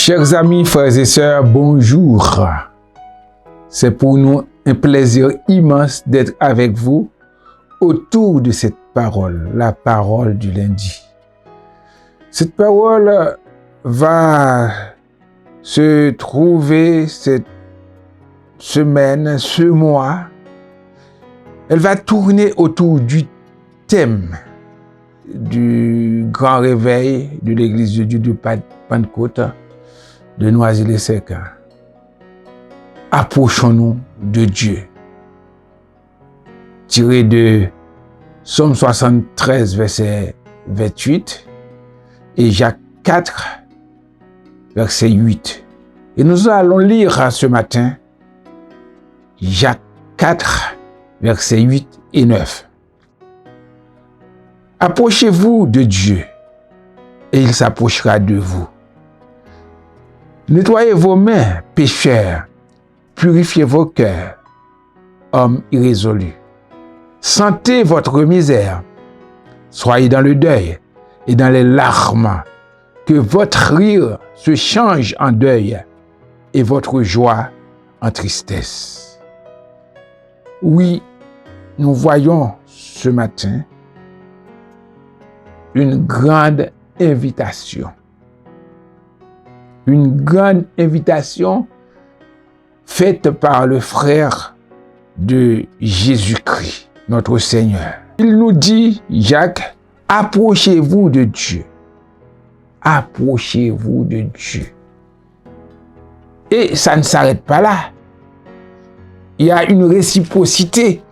Chers amis, frères et sœurs, bonjour. C'est pour nous un plaisir immense d'être avec vous autour de cette parole, la parole du lundi. Cette parole va se trouver cette semaine, ce mois. Elle va tourner autour du thème du grand réveil de l'Église de Dieu de Pentecôte de Noisy-le-Sec. Approchons-nous de Dieu. Tiré de Psaume 73, verset 28 et Jacques 4, verset 8. Et nous allons lire ce matin Jacques 4, verset 8 et 9. Approchez-vous de Dieu et il s'approchera de vous. Nettoyez vos mains, pécheurs, purifiez vos cœurs, hommes irrésolus. Sentez votre misère, soyez dans le deuil et dans les larmes, que votre rire se change en deuil et votre joie en tristesse. Oui, nous voyons ce matin une grande invitation. Une grande invitation faite par le frère de Jésus-Christ, notre Seigneur. Il nous dit, Jacques, approchez-vous de Dieu. Approchez-vous de Dieu. Et ça ne s'arrête pas là. Il y a une réciprocité.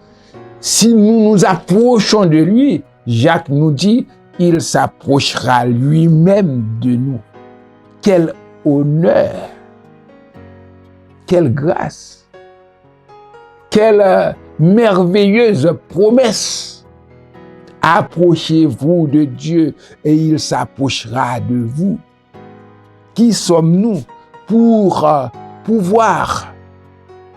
Si nous nous approchons de lui, Jacques nous dit, il s'approchera lui-même de nous. Quel honneur, quelle grâce, quelle merveilleuse promesse. Approchez-vous de Dieu et il s'approchera de vous. Qui sommes-nous pour pouvoir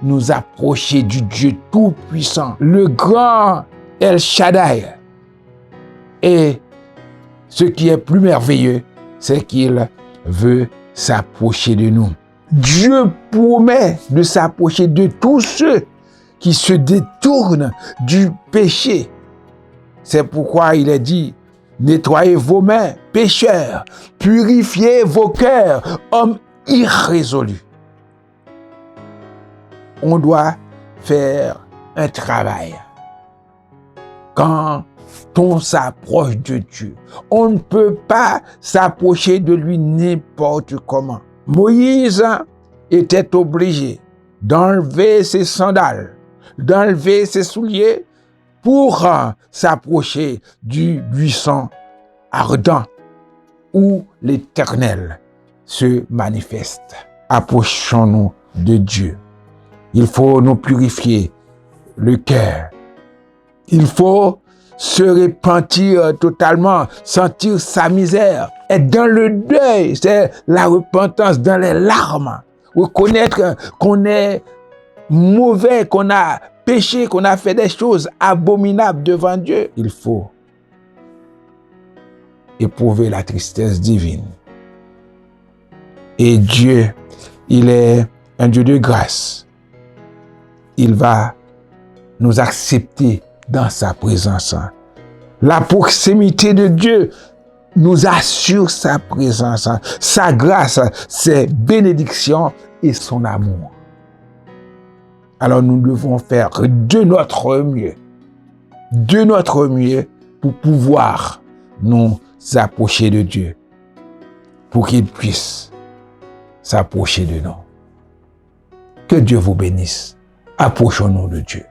nous approcher du Dieu Tout-Puissant, le grand El Shaddai? Et ce qui est plus merveilleux, c'est qu'il veut s'approcher de nous. Dieu promet de s'approcher de tous ceux qui se détournent du péché. C'est pourquoi il est dit, nettoyez vos mains, pécheurs, purifiez vos cœurs, hommes irrésolus. On doit faire un travail. Quand on s'approche de Dieu, on ne peut pas s'approcher de lui n'importe comment. Moïse était obligé d'enlever ses sandales, d'enlever ses souliers pour s'approcher du buisson ardent où l'Éternel se manifeste. Approchons-nous de Dieu. Il faut nous purifier le cœur. Il faut se repentir totalement, sentir sa misère, être dans le deuil, c'est la repentance dans les larmes, reconnaître qu'on est mauvais, qu'on a péché, qu'on a fait des choses abominables devant Dieu. Il faut éprouver la tristesse divine. Et Dieu, il est un Dieu de grâce. Il va nous accepter dans sa présence. La proximité de Dieu nous assure sa présence, sa grâce, ses bénédictions et son amour. Alors nous devons faire de notre mieux pour pouvoir nous approcher de Dieu, pour qu'il puisse s'approcher de nous. Que Dieu vous bénisse. Approchons-nous de Dieu.